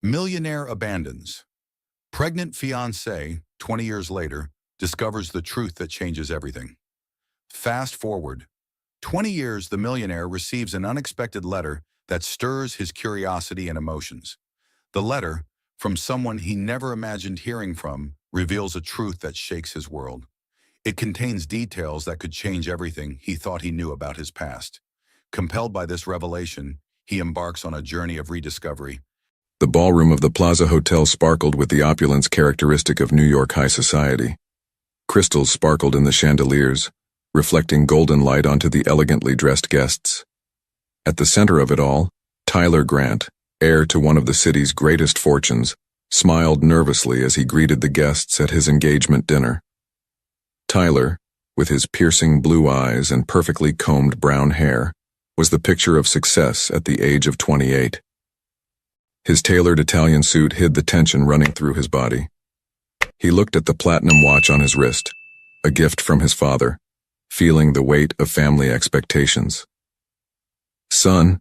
Millionaire abandons. Pregnant fiancée, 20 years later, discovers the truth that changes everything. Fast forward. 20 years, the millionaire receives an unexpected letter that stirs his curiosity and emotions. The letter, from someone he never imagined hearing from, reveals a truth that shakes his world. It contains details that could change everything he thought he knew about his past. Compelled by this revelation, he embarks on a journey of rediscovery. The ballroom of the Plaza Hotel sparkled with the opulence characteristic of New York high society. Crystals sparkled in the chandeliers, reflecting golden light onto the elegantly dressed guests. At the center of it all, Tyler Grant, heir to one of the city's greatest fortunes, smiled nervously as he greeted the guests at his engagement dinner. Tyler, with his piercing blue eyes and perfectly combed brown hair, was the picture of success at the age of 28. His tailored Italian suit hid the tension running through his body. He looked at the platinum watch on his wrist, a gift from his father, feeling the weight of family expectations. "Son,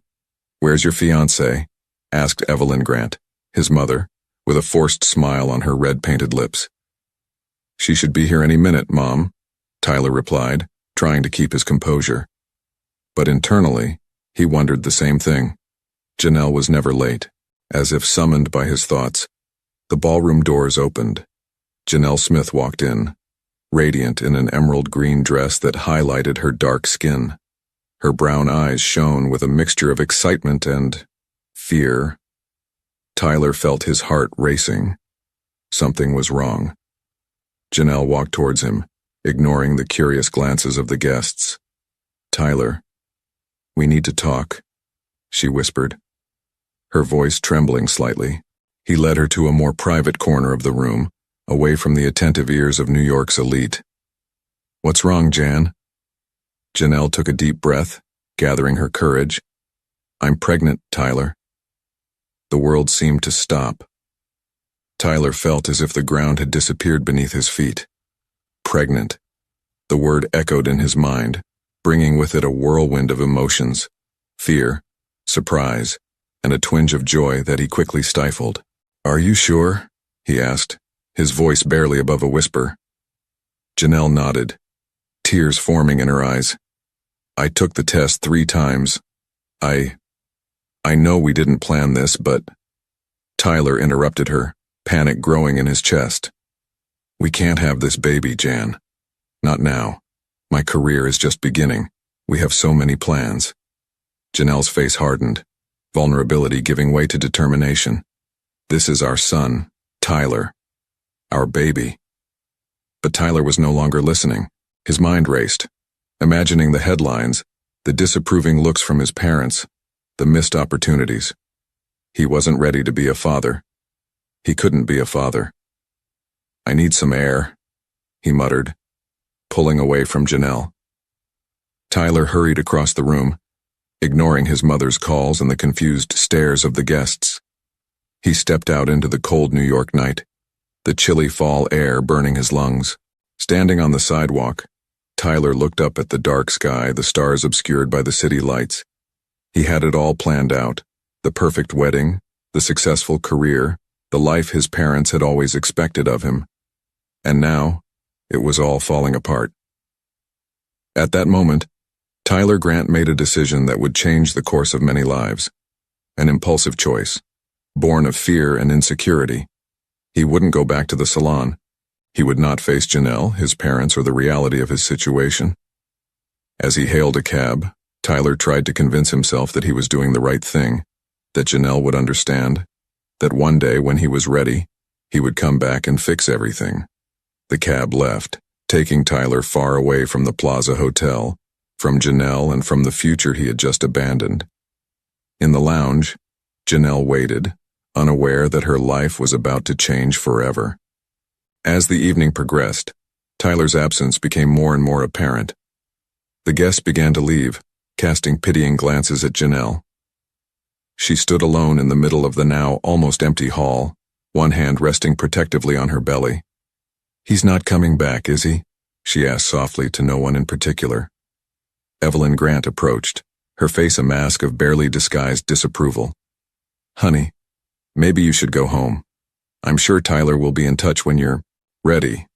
where's your fiancée?" asked Evelyn Grant, his mother, with a forced smile on her red-painted lips. "She should be here any minute, Mom," Tyler replied, trying to keep his composure. But internally, he wondered the same thing. Janelle was never late. As if summoned by his thoughts, the ballroom doors opened. Janelle Smith walked in, radiant in an emerald green dress that highlighted her dark skin. Her brown eyes shone with a mixture of excitement and fear. Tyler felt his heart racing. Something was wrong. Janelle walked towards him, ignoring the curious glances of the guests. "Tyler, we need to talk," she whispered, her voice trembling slightly. He led her to a more private corner of the room, away from the attentive ears of New York's elite. "What's wrong, Jan?" Janelle took a deep breath, gathering her courage. "I'm pregnant, Tyler." The world seemed to stop. Tyler felt as if the ground had disappeared beneath his feet. Pregnant. The word echoed in his mind, bringing with it a whirlwind of emotions: fear, surprise, and a twinge of joy that he quickly stifled. "Are you sure?" he asked, his voice barely above a whisper. Janelle nodded, tears forming in her eyes. "I took the test 3 times. I know we didn't plan this, but—" Tyler interrupted her, panic growing in his chest. "We can't have this baby, Jan. Not now. My career is just beginning. We have so many plans." Janelle's face hardened, vulnerability giving way to determination. "This is our son, Tyler. Our baby." But Tyler was no longer listening. His mind raced, imagining the headlines, the disapproving looks from his parents, the missed opportunities. He wasn't ready to be a father. He couldn't be a father. "I need some air," he muttered, pulling away from Janelle. Tyler hurried across the room, ignoring his mother's calls and the confused stares of the guests. He stepped out into the cold New York night, the chilly fall air burning his lungs. Standing on the sidewalk, Tyler looked up at the dark sky, the stars obscured by the city lights. He had it all planned out: the perfect wedding, the successful career, the life his parents had always expected of him. And now, it was all falling apart. At that moment, Tyler Grant made a decision that would change the course of many lives. An impulsive choice, born of fear and insecurity. He wouldn't go back to the salon. He would not face Janelle, his parents, or the reality of his situation. As he hailed a cab, Tyler tried to convince himself that he was doing the right thing, that Janelle would understand, that one day when he was ready, he would come back and fix everything. The cab left, taking Tyler far away from the Plaza Hotel, from Janelle and from the future he had just abandoned. In the lounge, Janelle waited, unaware that her life was about to change forever. As the evening progressed, Tyler's absence became more and more apparent. The guests began to leave, casting pitying glances at Janelle. She stood alone in the middle of the now almost empty hall, one hand resting protectively on her belly. "He's not coming back, is he?" she asked softly to no one in particular. Evelyn Grant approached, her face a mask of barely disguised disapproval. "Honey, Maybe you should go home. I'm sure Tyler will be in touch when you're ready.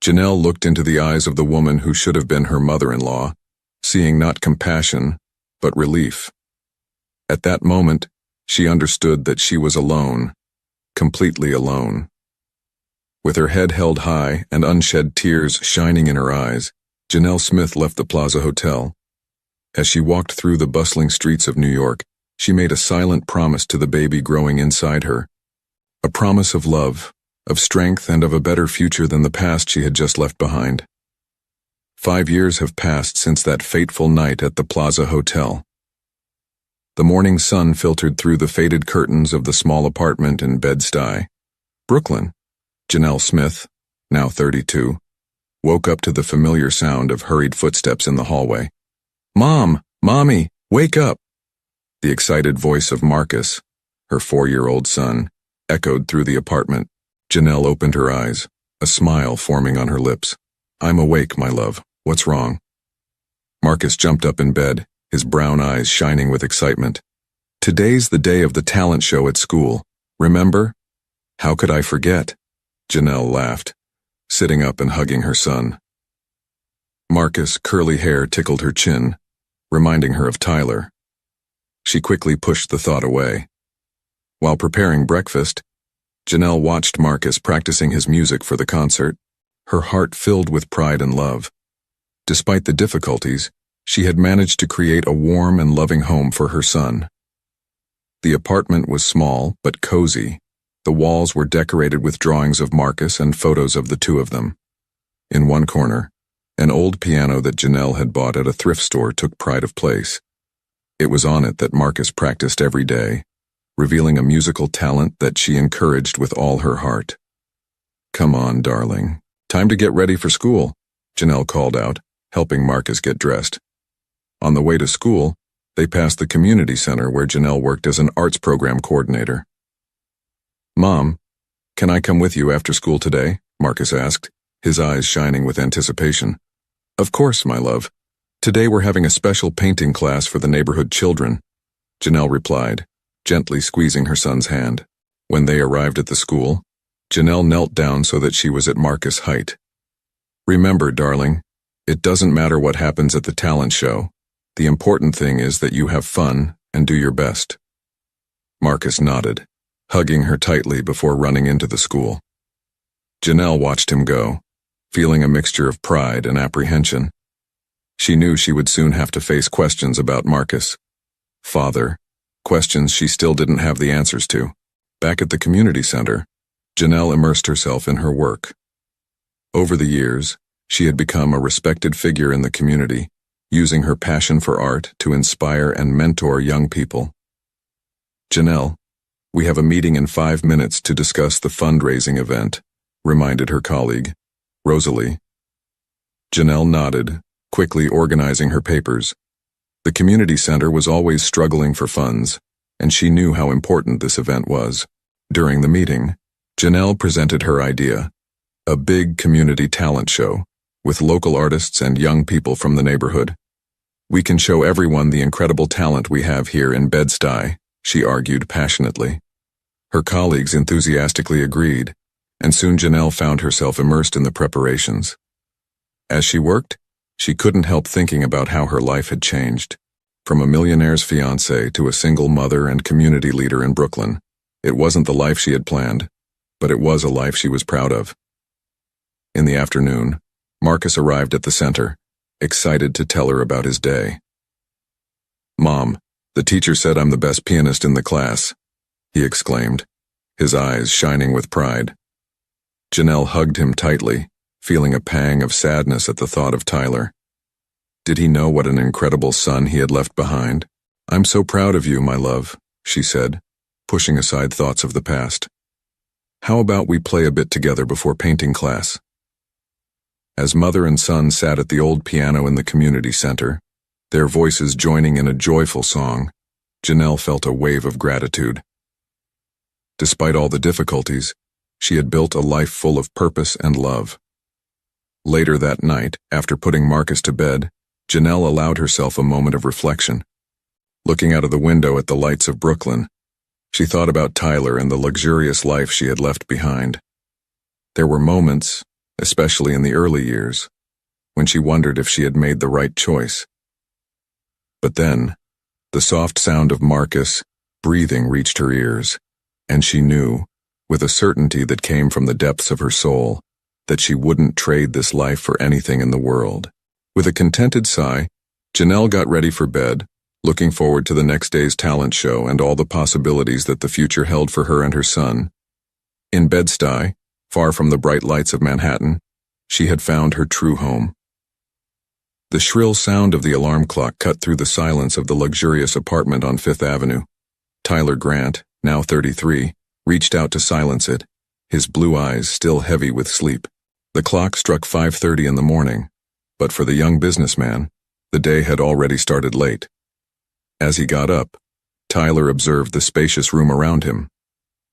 Janelle looked into the eyes of the woman who should have been her mother-in-law, seeing not compassion, but relief. At that moment, she understood that she was alone, completely alone. With her head held high and unshed tears shining in her eyes, Janelle Smith left the Plaza Hotel. As she walked through the bustling streets of New York, she made a silent promise to the baby growing inside her. A promise of love, of strength, and of a better future than the past she had just left behind. 5 years have passed since that fateful night at the Plaza Hotel. The morning sun filtered through the faded curtains of the small apartment in Bed-Stuy, Brooklyn. Janelle Smith, now 32, woke up to the familiar sound of hurried footsteps in the hallway. "Mom! Mommy! Wake up!" The excited voice of Marcus, her 4-year-old son, echoed through the apartment. Janelle opened her eyes, a smile forming on her lips. "I'm awake, my love. What's wrong?" Marcus jumped up in bed, his brown eyes shining with excitement. "Today's the day of the talent show at school. Remember?" "How could I forget?" Janelle laughed, sitting up and hugging her son. Marcus' curly hair tickled her chin, reminding her of Tyler. She quickly pushed the thought away. While preparing breakfast, Janelle watched Marcus practicing his music for the concert, her heart filled with pride and love. Despite the difficulties, she had managed to create a warm and loving home for her son. The apartment was small but cozy. The walls were decorated with drawings of Marcus and photos of the two of them. In one corner, an old piano that Janelle had bought at a thrift store took pride of place. It was on it that Marcus practiced every day, revealing a musical talent that she encouraged with all her heart. "Come on, darling. Time to get ready for school," Janelle called out, helping Marcus get dressed. On the way to school, they passed the community center where Janelle worked as an arts program coordinator. "Mom, can I come with you after school today?" Marcus asked, his eyes shining with anticipation. "Of course, my love. Today we're having a special painting class for the neighborhood children," Janelle replied, gently squeezing her son's hand. When they arrived at the school, Janelle knelt down so that she was at Marcus' height. "Remember, darling, it doesn't matter what happens at the talent show. The important thing is that you have fun and do your best." Marcus nodded, hugging her tightly before running into the school. Janelle watched him go, feeling a mixture of pride and apprehension. She knew she would soon have to face questions about Marcus. Father, questions she still didn't have the answers to. Back at the community center, Janelle immersed herself in her work. Over the years, she had become a respected figure in the community, using her passion for art to inspire and mentor young people. "Janelle, we have a meeting in 5 minutes to discuss the fundraising event," reminded her colleague, Rosalie. Janelle nodded, quickly organizing her papers. The community center was always struggling for funds, and she knew how important this event was. During the meeting, Janelle presented her idea, a big community talent show, with local artists and young people from the neighborhood. "We can show everyone the incredible talent we have here in Bed-Stuy," she argued passionately. Her colleagues enthusiastically agreed, and soon Janelle found herself immersed in the preparations. As she worked, she couldn't help thinking about how her life had changed. From a millionaire's fiancée to a single mother and community leader in Brooklyn, it wasn't the life she had planned, but it was a life she was proud of. In the afternoon, Marcus arrived at the center, excited to tell her about his day. "Mom, the teacher said I'm the best pianist in the class," he exclaimed, his eyes shining with pride. Janelle hugged him tightly, feeling a pang of sadness at the thought of Tyler. Did he know what an incredible son he had left behind? "I'm so proud of you, my love," she said, pushing aside thoughts of the past. "How about we play a bit together before painting class?" As mother and son sat at the old piano in the community center, their voices joining in a joyful song, Janelle felt a wave of gratitude. Despite all the difficulties, she had built a life full of purpose and love. Later that night, after putting Marcus to bed, Janelle allowed herself a moment of reflection. Looking out of the window at the lights of Brooklyn, She thought about Tyler and the luxurious life she had left behind. There were moments, especially in the early years, when she wondered if she had made the right choice. But then, the soft sound of Marcus breathing reached her ears, and she knew, with a certainty that came from the depths of her soul, that she wouldn't trade this life for anything in the world. With a contented sigh, Janelle got ready for bed, looking forward to the next day's talent show and all the possibilities that the future held for her and her son. In Bed-Stuy, far from the bright lights of Manhattan, she had found her true home. The shrill sound of the alarm clock cut through the silence of the luxurious apartment on Fifth Avenue. Tyler Grant, now 33, reached out to silence it, his blue eyes still heavy with sleep. The clock struck 5:30 in the morning, but for the young businessman, the day had already started late. As he got up, Tyler observed the spacious room around him.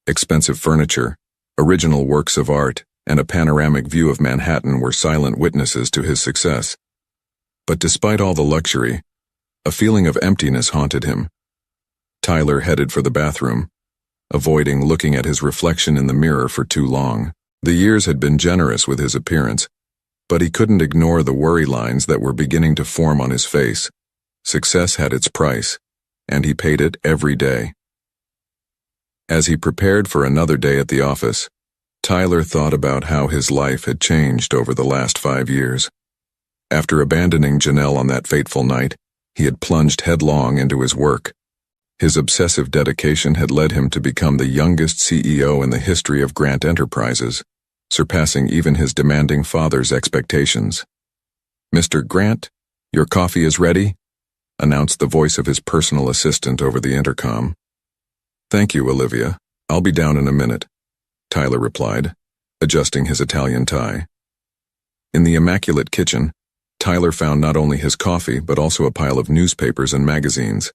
Expensive furniture, original works of art, and a panoramic view of Manhattan were silent witnesses to his success. But despite all the luxury, a feeling of emptiness haunted him. Tyler headed for the bathroom, avoiding looking at his reflection in the mirror for too long. The years had been generous with his appearance, but he couldn't ignore the worry lines that were beginning to form on his face. Success had its price, and he paid it every day. As he prepared for another day at the office, Tyler thought about how his life had changed over the last 5 years. After abandoning Janelle on that fateful night, he had plunged headlong into his work. His obsessive dedication had led him to become the youngest CEO in the history of Grant Enterprises, surpassing even his demanding father's expectations. "Mr. Grant, your coffee is ready," announced the voice of his personal assistant over the intercom. "Thank you, Olivia. I'll be down in a minute," Tyler replied, adjusting his Italian tie. In the immaculate kitchen, Tyler found not only his coffee but also a pile of newspapers and magazines.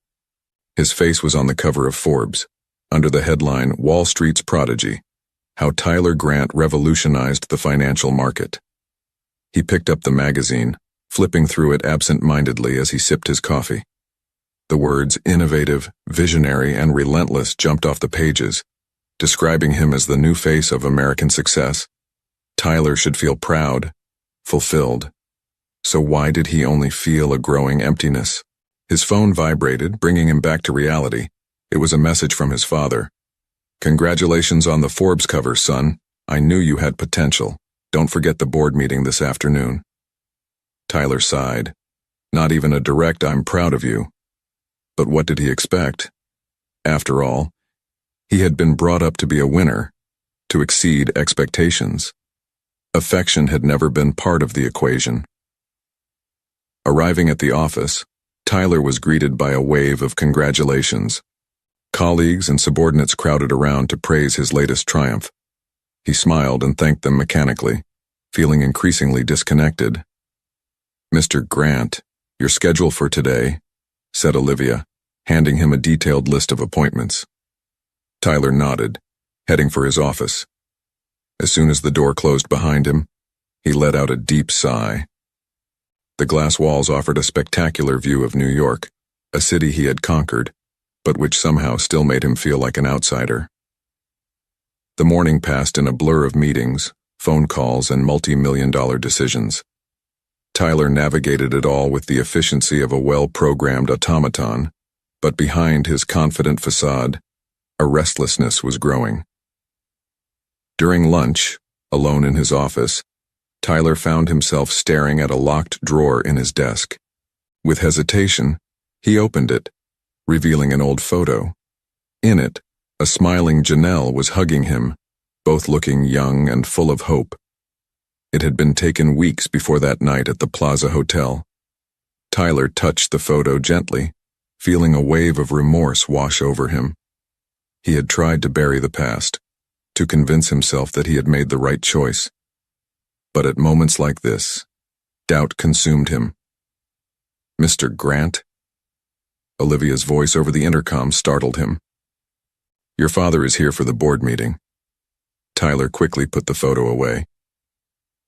His face was on the cover of Forbes, under the headline "Wall Street's Prodigy: How Tyler Grant Revolutionized the Financial Market." He picked up the magazine, flipping through it absent-mindedly as he sipped his coffee. The words innovative, visionary, and relentless jumped off the pages, describing him as the new face of American success. Tyler should feel proud, fulfilled. So why did he only feel a growing emptiness? His phone vibrated, bringing him back to reality. It was a message from his father. "Congratulations on the Forbes cover, son. I knew you had potential. Don't forget the board meeting this afternoon." Tyler sighed. Not even a direct "I'm proud of you." But what did he expect? After all, he had been brought up to be a winner, to exceed expectations. Affection had never been part of the equation. Arriving at the office, Tyler was greeted by a wave of congratulations. Colleagues and subordinates crowded around to praise his latest triumph. He smiled and thanked them mechanically, feeling increasingly disconnected. "Mr. Grant, your schedule for today," said Olivia, handing him a detailed list of appointments. Tyler nodded, heading for his office. As soon as the door closed behind him, he let out a deep sigh. The glass walls offered a spectacular view of New York, a city he had conquered, but which somehow still made him feel like an outsider. The morning passed in a blur of meetings, phone calls, and multi-million-dollar decisions. Tyler navigated it all with the efficiency of a well-programmed automaton, but behind his confident facade, a restlessness was growing. During lunch, alone in his office, Tyler found himself staring at a locked drawer in his desk. With hesitation, he opened it, revealing an old photo. In it, a smiling Janelle was hugging him, both looking young and full of hope. It had been taken weeks before that night at the Plaza Hotel. Tyler touched the photo gently, feeling a wave of remorse wash over him. He had tried to bury the past, to convince himself that he had made the right choice. But at moments like this, doubt consumed him. "Mr. Grant?" Olivia's voice over the intercom startled him. "Your father is here for the board meeting." Tyler quickly put the photo away.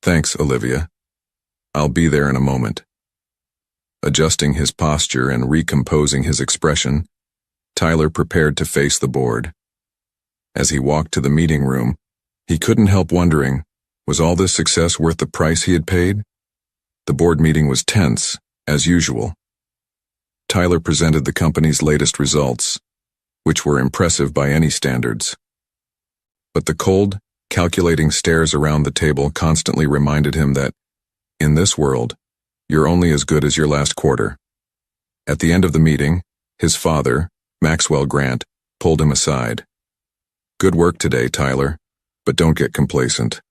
"Thanks, Olivia. I'll be there in a moment." Adjusting his posture and recomposing his expression, Tyler prepared to face the board. As he walked to the meeting room, he couldn't help wondering, was all this success worth the price he had paid? The board meeting was tense, as usual. Tyler presented the company's latest results, which were impressive by any standards. But the cold, calculating stares around the table constantly reminded him that, in this world, you're only as good as your last quarter. At the end of the meeting, his father, Maxwell Grant, pulled him aside. Good work today, Tyler, but don't get complacent.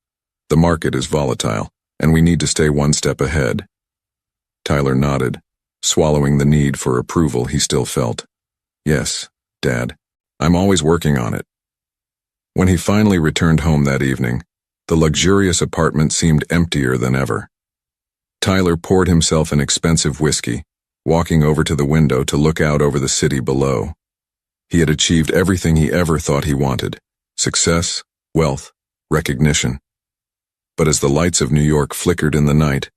The market is volatile, and we need to stay one step ahead. Tyler nodded, swallowing the need for approval he still felt. Yes, Dad, I'm always working on it. When he finally returned home that evening, the luxurious apartment seemed emptier than ever. Tyler poured himself an expensive whiskey, walking over to the window to look out over the city below. He had achieved everything he ever thought he wanted: success, wealth, recognition. But as the lights of New York flickered in the night,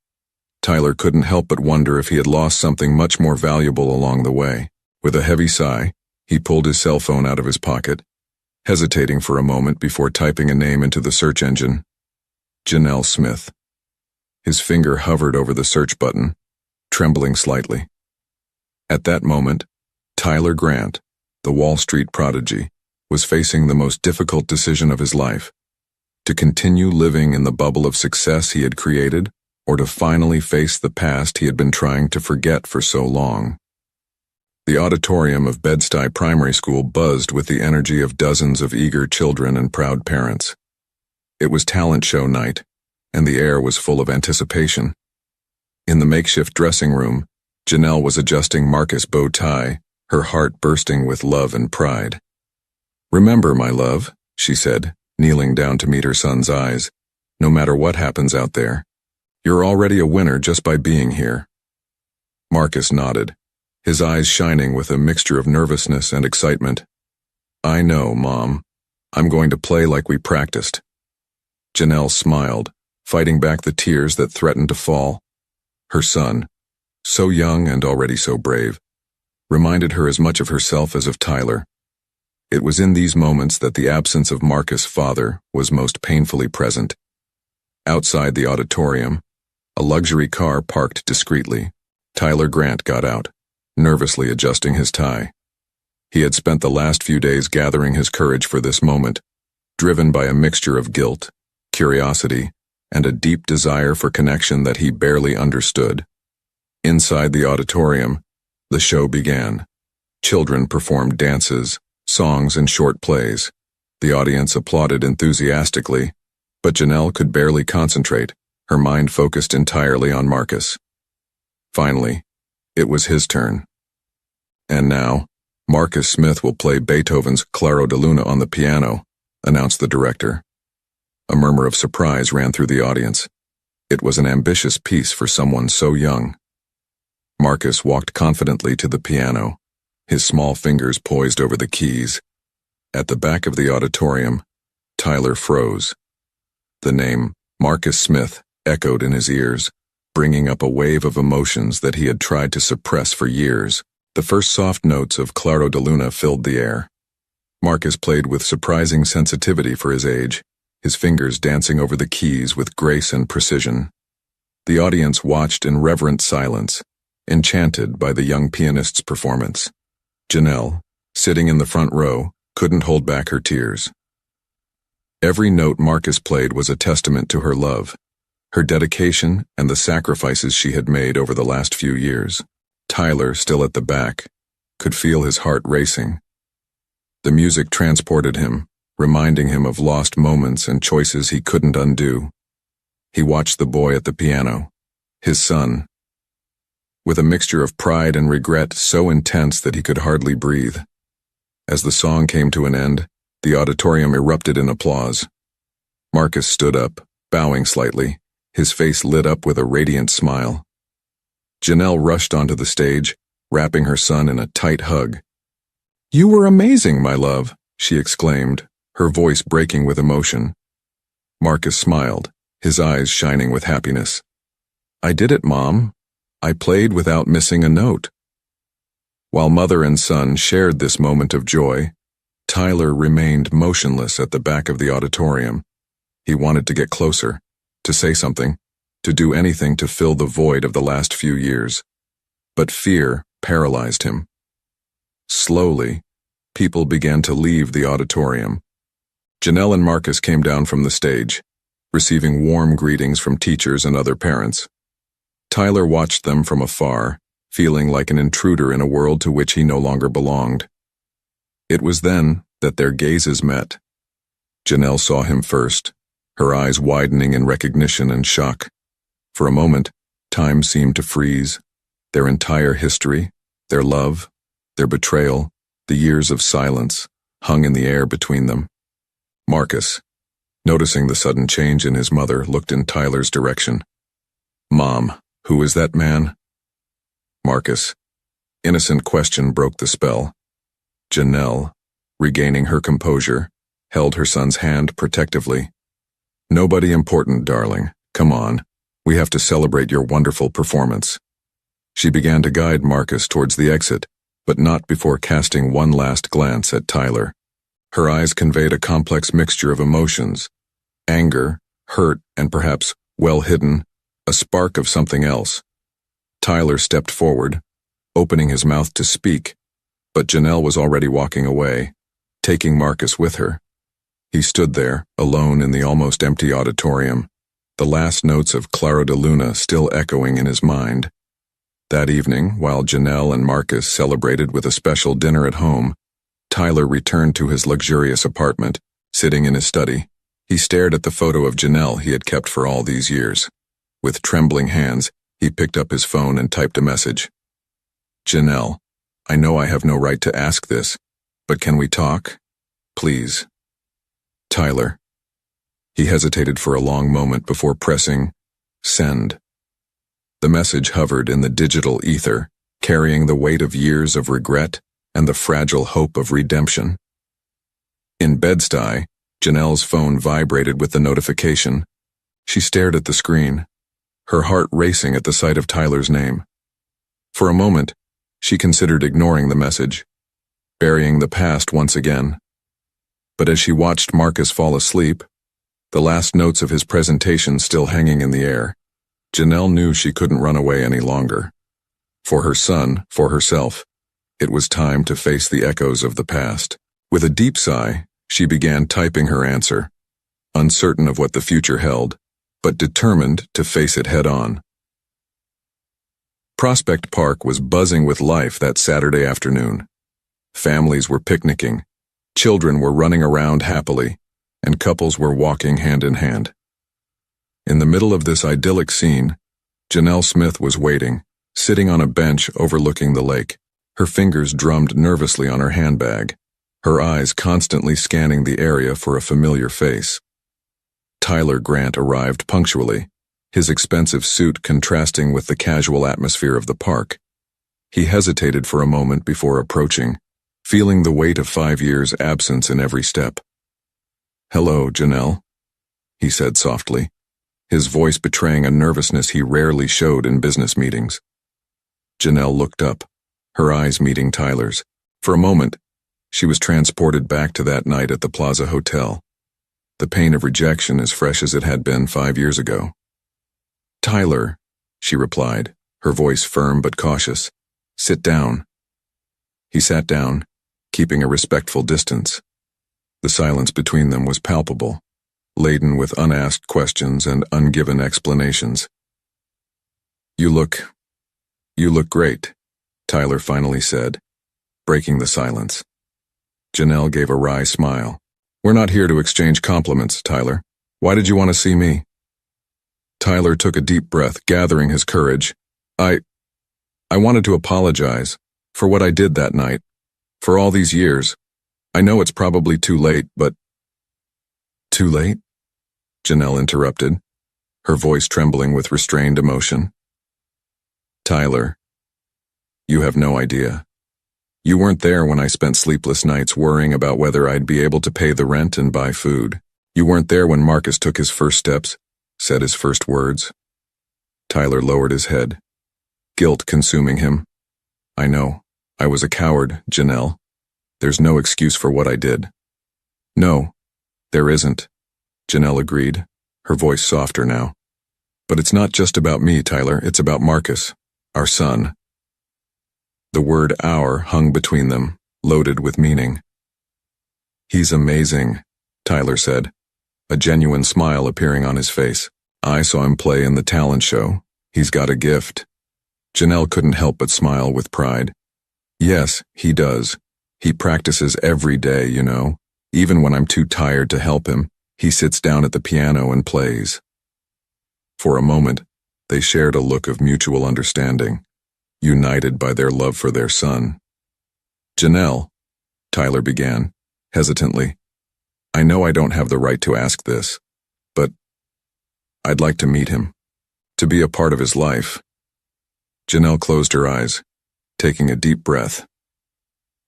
Tyler couldn't help but wonder if he had lost something much more valuable along the way. With a heavy sigh, he pulled his cell phone out of his pocket, hesitating for a moment before typing a name into the search engine. Janelle Smith. His finger hovered over the search button, trembling slightly. At that moment, Tyler Grant, the Wall Street prodigy, was facing the most difficult decision of his life: to continue living in the bubble of success he had created, or to finally face the past he had been trying to forget for so long. The auditorium of Bed-Stuy Primary School buzzed with the energy of dozens of eager children and proud parents. It was talent show night, and the air was full of anticipation. In the makeshift dressing room, Janelle was adjusting Marcus' bow tie, her heart bursting with love and pride. "Remember, my love," she said, kneeling down to meet her son's eyes, "no matter what happens out there, you're already a winner just by being here." Marcus nodded, his eyes shining with a mixture of nervousness and excitement. "I know, Mom. I'm going to play like we practiced." Janelle smiled, fighting back the tears that threatened to fall. Her son, so young and already so brave, reminded her as much of herself as of Tyler. It was in these moments that the absence of Marcus' father was most painfully present. Outside the auditorium, a luxury car parked discreetly. Tyler Grant got out, nervously adjusting his tie. He had spent the last few days gathering his courage for this moment, driven by a mixture of guilt, curiosity, and a deep desire for connection that he barely understood. Inside the auditorium, the show began. Children performed dances, songs, and short plays. The audience applauded enthusiastically, but Janelle could barely concentrate, her mind focused entirely on Marcus. Finally, it was his turn. "And now, Marcus Smith will play Beethoven's Claro de Luna on the piano," announced the director. A murmur of surprise ran through the audience. It was an ambitious piece for someone so young. Marcus walked confidently to the piano, his small fingers poised over the keys. At the back of the auditorium, Tyler froze. The name, Marcus Smith, echoed in his ears, bringing up a wave of emotions that he had tried to suppress for years. The first soft notes of Claro de Luna filled the air. Marcus played with surprising sensitivity for his age, his fingers dancing over the keys with grace and precision. The audience watched in reverent silence, enchanted by the young pianist's performance. Janelle, sitting in the front row, couldn't hold back her tears. Every note Marcus played was a testament to her love, her dedication, and the sacrifices she had made over the last few years. Tyler, still at the back, could feel his heart racing. The music transported him, reminding him of lost moments and choices he couldn't undo. He watched the boy at the piano, his son, with a mixture of pride and regret so intense that he could hardly breathe. As the song came to an end, the auditorium erupted in applause. Marcus stood up, bowing slightly, his face lit up with a radiant smile. Janelle rushed onto the stage, wrapping her son in a tight hug. "You were amazing, my love," she exclaimed, her voice breaking with emotion. Marcus smiled, his eyes shining with happiness. "I did it, Mom. I played without missing a note." While mother and son shared this moment of joy, Tyler remained motionless at the back of the auditorium. He wanted to get closer, to say something, to do anything to fill the void of the last few years. But fear paralyzed him. Slowly, people began to leave the auditorium. Janelle and Marcus came down from the stage, receiving warm greetings from teachers and other parents. Tyler watched them from afar, feeling like an intruder in a world to which he no longer belonged. It was then that their gazes met. Janelle saw him first, her eyes widening in recognition and shock. For a moment, time seemed to freeze. Their entire history, their love, their betrayal, the years of silence, hung in the air between them. Marcus, noticing the sudden change in his mother, looked in Tyler's direction. "Mom, who is that man?" Marcus. Innocent question broke the spell. Janelle, regaining her composure, held her son's hand protectively. "Nobody important, darling. Come on. We have to celebrate your wonderful performance." She began to guide Marcus towards the exit, but not before casting one last glance at Tyler. Her eyes conveyed a complex mixture of emotions: anger, hurt, and perhaps, well hidden, a spark of something else. Tyler stepped forward, opening his mouth to speak, but Janelle was already walking away, taking Marcus with her. He stood there, alone in the almost empty auditorium, the last notes of Claro de Luna still echoing in his mind. That evening, while Janelle and Marcus celebrated with a special dinner at home, Tyler returned to his luxurious apartment. Sitting in his study, he stared at the photo of Janelle he had kept for all these years. With trembling hands, he picked up his phone and typed a message. "Janelle, I know I have no right to ask this, but can we talk? Please. Tyler." He hesitated for a long moment before pressing send. The message hovered in the digital ether, carrying the weight of years of regret and the fragile hope of redemption. In Bed-Stuy, Janelle's phone vibrated with the notification. She stared at the screen, her heart racing at the sight of Tyler's name. For a moment, she considered ignoring the message, burying the past once again. But as she watched Marcus fall asleep, the last notes of his presentation still hanging in the air, Janelle knew she couldn't run away any longer. For her son, for herself, it was time to face the echoes of the past. With a deep sigh, she began typing her answer, uncertain of what the future held, but determined to face it head-on. Prospect Park was buzzing with life that Saturday afternoon. Families were picnicking, children were running around happily, and couples were walking hand in hand. In the middle of this idyllic scene, Janelle Smith was waiting, sitting on a bench overlooking the lake. Her fingers drummed nervously on her handbag, her eyes constantly scanning the area for a familiar face. Tyler Grant arrived punctually, his expensive suit contrasting with the casual atmosphere of the park. He hesitated for a moment before approaching, feeling the weight of 5 years' absence in every step. "Hello, Janelle," he said softly, his voice betraying a nervousness he rarely showed in business meetings. Janelle looked up, her eyes meeting Tyler's. For a moment, she was transported back to that night at the Plaza Hotel, the pain of rejection as fresh as it had been 5 years ago. "Tyler," she replied, her voice firm but cautious. "Sit down." He sat down, keeping a respectful distance. The silence between them was palpable, laden with unasked questions and ungiven explanations. You look great," Tyler finally said, breaking the silence. Janelle gave a wry smile. "We're not here to exchange compliments, Tyler. Why did you want to see me?" Tyler took a deep breath, gathering his courage. I wanted to apologize for what I did that night, for all these years. I know it's probably too late, but—" "Too late?" Janelle interrupted, her voice trembling with restrained emotion. "Tyler, you have no idea. You weren't there when I spent sleepless nights worrying about whether I'd be able to pay the rent and buy food. You weren't there when Marcus took his first steps, said his first words." Tyler lowered his head, guilt consuming him. "I know. I was a coward, Janelle. There's no excuse for what I did. No, there isn't, Janelle agreed, her voice softer now. But it's not just about me, Tyler, it's about Marcus, our son. The word our hung between them, loaded with meaning. He's amazing, Tyler said, a genuine smile appearing on his face. I saw him play in the talent show. He's got a gift. Janelle couldn't help but smile with pride. Yes, he does. He practices every day, you know. Even when I'm too tired to help him, he sits down at the piano and plays. For a moment, they shared a look of mutual understanding, united by their love for their son. Janelle, Tyler began, hesitantly, I know I don't have the right to ask this, but I'd like to meet him, to be a part of his life. Janelle closed her eyes, taking a deep breath.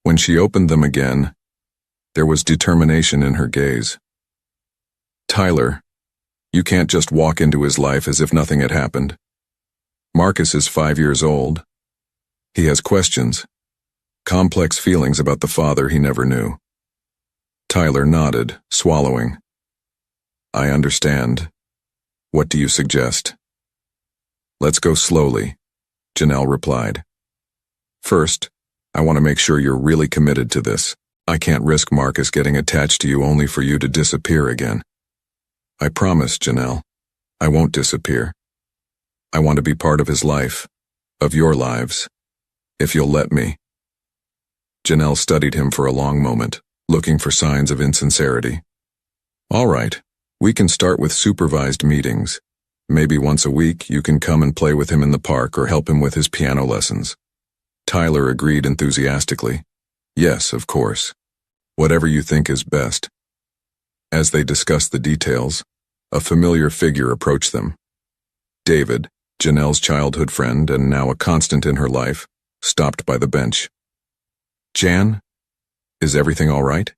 When she opened them again, there was determination in her gaze. Tyler, you can't just walk into his life as if nothing had happened. Marcus is 5 years old. He has questions, complex feelings about the father he never knew. Tyler nodded, swallowing. I understand. What do you suggest? Let's go slowly, Janelle replied. First, I want to make sure you're really committed to this. I can't risk Marcus getting attached to you only for you to disappear again. I promise, Janelle, I won't disappear. I want to be part of his life, of your lives, if you'll let me. Janelle studied him for a long moment, looking for signs of insincerity. All right, we can start with supervised meetings. Maybe once a week you can come and play with him in the park or help him with his piano lessons. Tyler agreed enthusiastically. Yes, of course. Whatever you think is best. As they discussed the details, a familiar figure approached them. David, Janelle's childhood friend and now a constant in her life, stopped by the bench. Jan, is everything all right?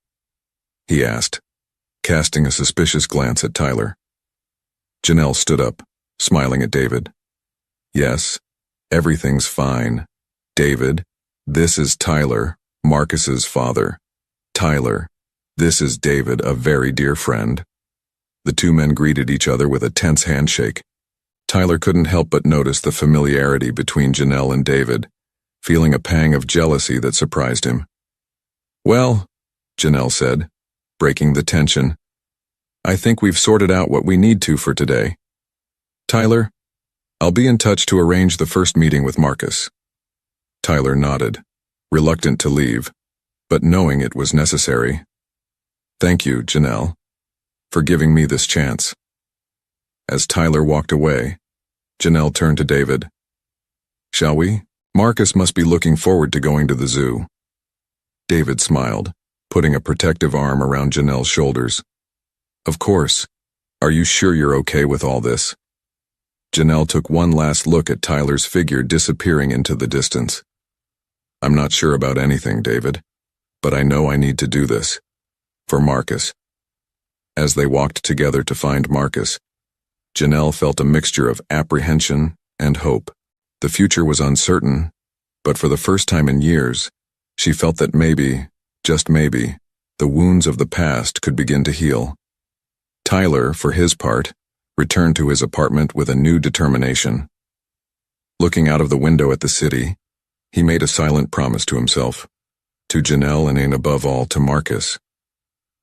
He asked, casting a suspicious glance at Tyler. Janelle stood up, smiling at David. Yes, everything's fine. David, this is Tyler, Marcus's father. Tyler, this is David, a very dear friend. The two men greeted each other with a tense handshake. Tyler couldn't help but notice the familiarity between Janelle and David, feeling a pang of jealousy that surprised him. Well, Janelle said, breaking the tension, I think we've sorted out what we need to for today. Tyler, I'll be in touch to arrange the first meeting with Marcus. Tyler nodded, reluctant to leave, but knowing it was necessary. Thank you, Janelle, for giving me this chance. As Tyler walked away, Janelle turned to David. Shall we? Marcus must be looking forward to going to the zoo. David smiled, putting a protective arm around Janelle's shoulders. Of course. Are you sure you're okay with all this? Janelle took one last look at Tyler's figure disappearing into the distance. I'm not sure about anything, David, but I know I need to do this. For Marcus. As they walked together to find Marcus, Janelle felt a mixture of apprehension and hope. The future was uncertain, but for the first time in years, she felt that maybe, just maybe, the wounds of the past could begin to heal. Tyler, for his part, returned to his apartment with a new determination. Looking out of the window at the city, he made a silent promise to himself, to Janelle and above all to Marcus.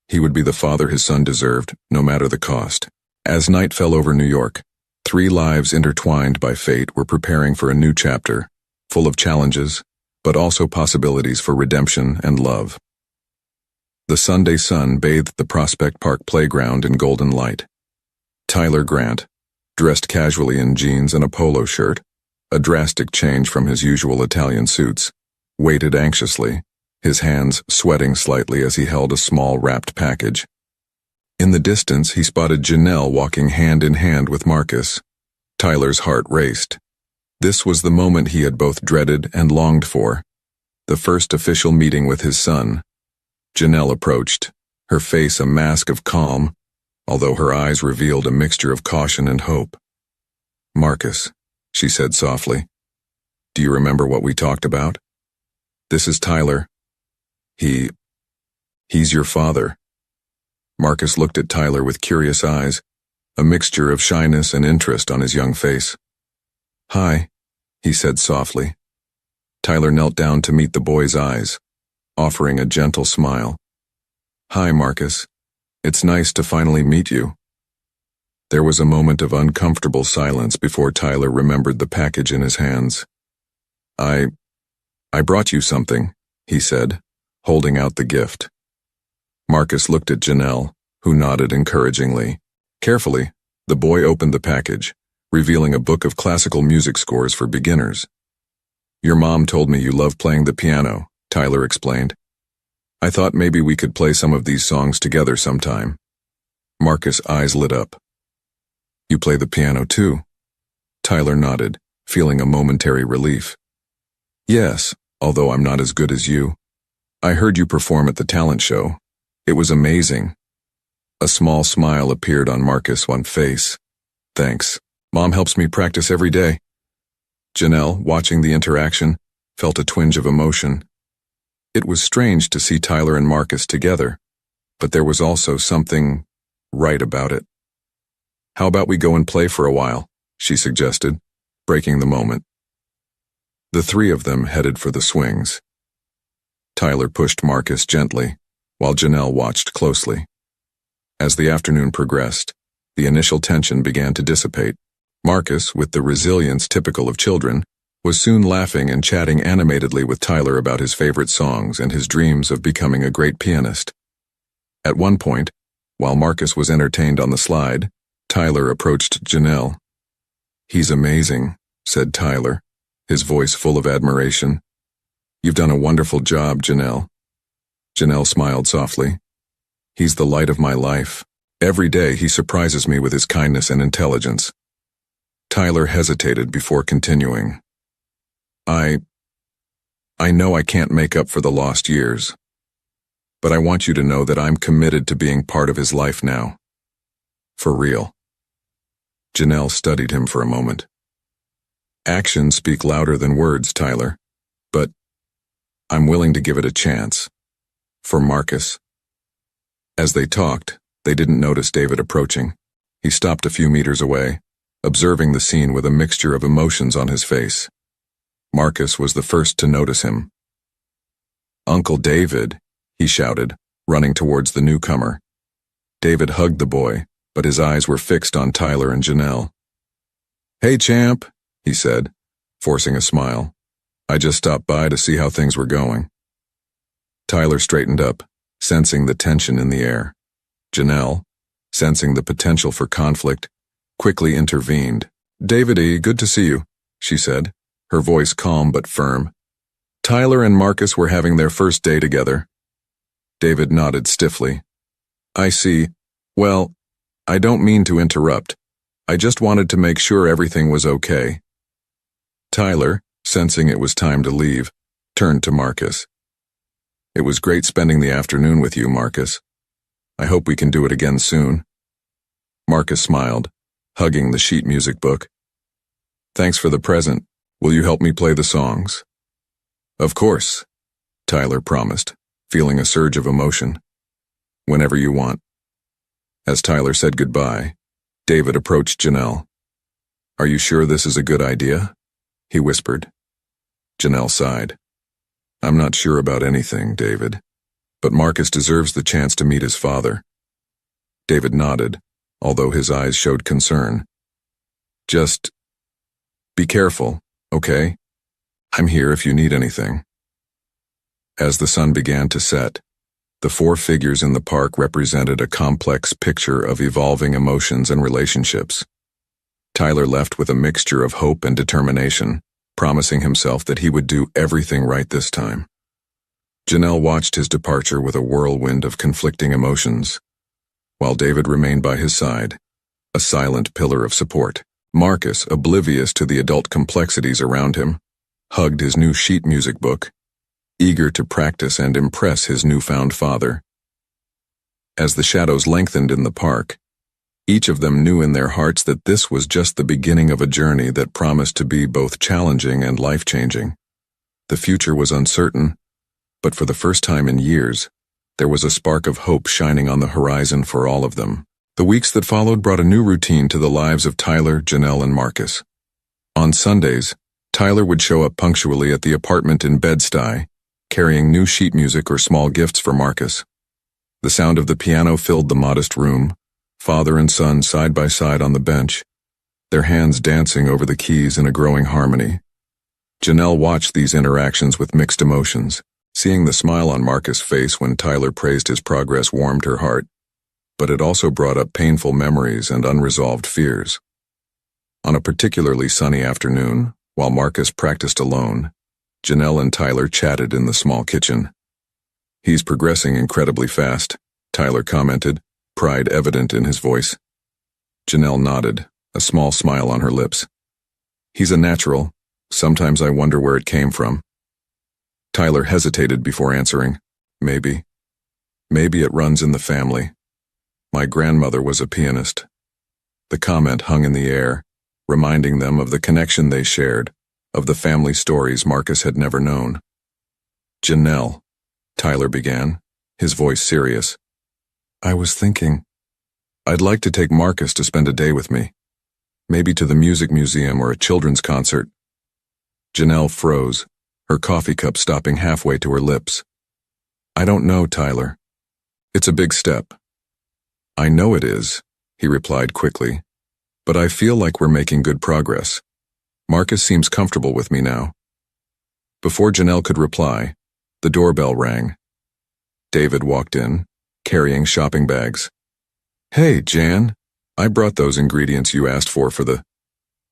He would be the father his son deserved, no matter the cost. As night fell over New York, 3 lives intertwined by fate were preparing for a new chapter, full of challenges, but also possibilities for redemption and love. The Sunday sun bathed the Prospect Park playground in golden light. Tyler Grant, dressed casually in jeans and a polo shirt, a drastic change from his usual Italian suits, waited anxiously, his hands sweating slightly as he held a small wrapped package. In the distance, he spotted Janelle walking hand in hand with Marcus. Tyler's heart raced. This was the moment he had both dreaded and longed for, the first official meeting with his son. Janelle approached, her face a mask of calm, although her eyes revealed a mixture of caution and hope. Marcus, she said softly, do you remember what we talked about? This is Tyler. He's your father. Marcus looked at Tyler with curious eyes, a mixture of shyness and interest on his young face. Hi, he said softly. Tyler knelt down to meet the boy's eyes, offering a gentle smile. Hi, Marcus. It's nice to finally meet you. There was a moment of uncomfortable silence before Tyler remembered the package in his hands. I brought you something, he said, holding out the gift. Marcus looked at Janelle, who nodded encouragingly. Carefully, the boy opened the package, revealing a book of classical music scores for beginners. Your mom told me you love playing the piano, Tyler explained. I thought maybe we could play some of these songs together sometime. Marcus' eyes lit up. You play the piano too? Tyler nodded, feeling a momentary relief. Yes, although I'm not as good as you. I heard you perform at the talent show. It was amazing. A small smile appeared on Marcus' face. Thanks. Mom helps me practice every day. Janelle, watching the interaction, felt a twinge of emotion. It was strange to see Tyler and Marcus together, but there was also something right about it. How about we go and play for a while, she suggested, breaking the moment. The three of them headed for the swings. Tyler pushed Marcus gently, while Janelle watched closely. As the afternoon progressed, the initial tension began to dissipate. Marcus, with the resilience typical of children, was soon laughing and chatting animatedly with Tyler about his favorite songs and his dreams of becoming a great pianist. At one point, while Marcus was entertained on the slide, Tyler approached Janelle. He's amazing, said Tyler, his voice full of admiration. You've done a wonderful job, Janelle. Janelle smiled softly. He's the light of my life. Every day he surprises me with his kindness and intelligence. Tyler hesitated before continuing. I know I can't make up for the lost years, but I want you to know that I'm committed to being part of his life now. For real. Janelle studied him for a moment. Actions speak louder than words, Tyler, but I'm willing to give it a chance. For Marcus. As they talked, they didn't notice David approaching. He stopped a few meters away, observing the scene with a mixture of emotions on his face. Marcus was the first to notice him. Uncle David, he shouted, running towards the newcomer. David hugged the boy, but his eyes were fixed on Tyler and Janelle. Hey, champ, he said, forcing a smile. I just stopped by to see how things were going. Tyler straightened up, sensing the tension in the air. Janelle, sensing the potential for conflict, quickly intervened. David E., good to see you, she said, her voice calm but firm. Tyler and Marcus were having their first day together. David nodded stiffly. I see. Well, I don't mean to interrupt. I just wanted to make sure everything was okay. Tyler, sensing it was time to leave, turned to Marcus. It was great spending the afternoon with you, Marcus. I hope we can do it again soon. Marcus smiled, hugging the sheet music book. Thanks for the present. Will you help me play the songs? Of course, Tyler promised, feeling a surge of emotion. Whenever you want. As Tyler said goodbye, David approached Janelle. Are you sure this is a good idea? He whispered. Janelle sighed. I'm not sure about anything, David, but Marcus deserves the chance to meet his father. David nodded, although his eyes showed concern. Just be careful, okay? I'm here if you need anything. As the sun began to set, the four figures in the park represented a complex picture of evolving emotions and relationships. Tyler left with a mixture of hope and determination, promising himself that he would do everything right this time. Janelle watched his departure with a whirlwind of conflicting emotions, while David remained by his side, a silent pillar of support. Marcus, oblivious to the adult complexities around him, hugged his new sheet music book, eager to practice and impress his newfound father. As the shadows lengthened in the park, each of them knew in their hearts that this was just the beginning of a journey that promised to be both challenging and life-changing. The future was uncertain, but for the first time in years, There was a spark of hope shining on the horizon for all of them. The weeks that followed brought a new routine to the lives of Tyler, Janelle, and Marcus. On Sundays, Tyler would show up punctually at the apartment in Bed-Stuy, carrying new sheet music or small gifts for Marcus. The sound of the piano filled the modest room, father and son side by side on the bench, their hands dancing over the keys in a growing harmony. Janelle watched these interactions with mixed emotions. Seeing the smile on Marcus' face when Tyler praised his progress warmed her heart, but it also brought up painful memories and unresolved fears. On a particularly sunny afternoon, while Marcus practiced alone, Janelle and Tyler chatted in the small kitchen. "He's progressing incredibly fast," Tyler commented, pride evident in his voice. Janelle nodded, a small smile on her lips. "He's a natural. Sometimes I wonder where it came from." Tyler hesitated before answering. Maybe it runs in the family. My grandmother was a pianist." The comment hung in the air, reminding them of the connection they shared, of the family stories Marcus had never known. "Janelle," Tyler began, his voice serious. "I was thinking, I'd like to take Marcus to spend a day with me. Maybe to the music museum or a children's concert." Janelle froze, her coffee cup stopping halfway to her lips. "I don't know, Tyler. It's a big step." "I know it is," he replied quickly, "but I feel like we're making good progress. Marcus seems comfortable with me now." Before Janelle could reply, the doorbell rang. David walked in, carrying shopping bags. "Hey, Jan, I brought those ingredients you asked for the—"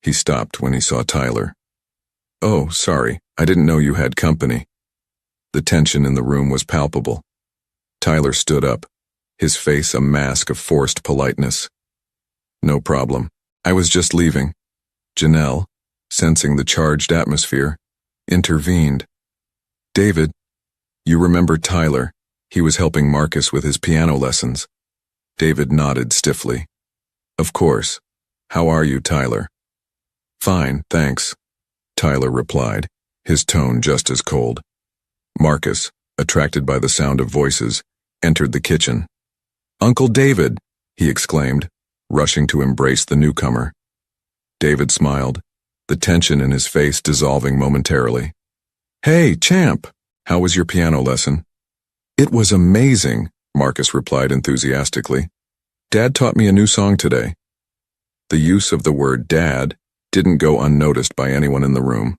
He stopped when he saw Tyler. "Oh, sorry, I didn't know you had company." The tension in the room was palpable. Tyler stood up, his face a mask of forced politeness. "No problem. I was just leaving." Janelle, sensing the charged atmosphere, intervened. "David, you remember Tyler. He was helping Marcus with his piano lessons." David nodded stiffly. "Of course. How are you, Tyler?" "Fine, thanks," Tyler replied, his tone just as cold. Marcus, attracted by the sound of voices, entered the kitchen. "Uncle David!" he exclaimed, rushing to embrace the newcomer. David smiled, the tension in his face dissolving momentarily. "Hey, champ! How was your piano lesson?" "It was amazing," Marcus replied enthusiastically. "Dad taught me a new song today." The use of the word dad didn't go unnoticed by anyone in the room.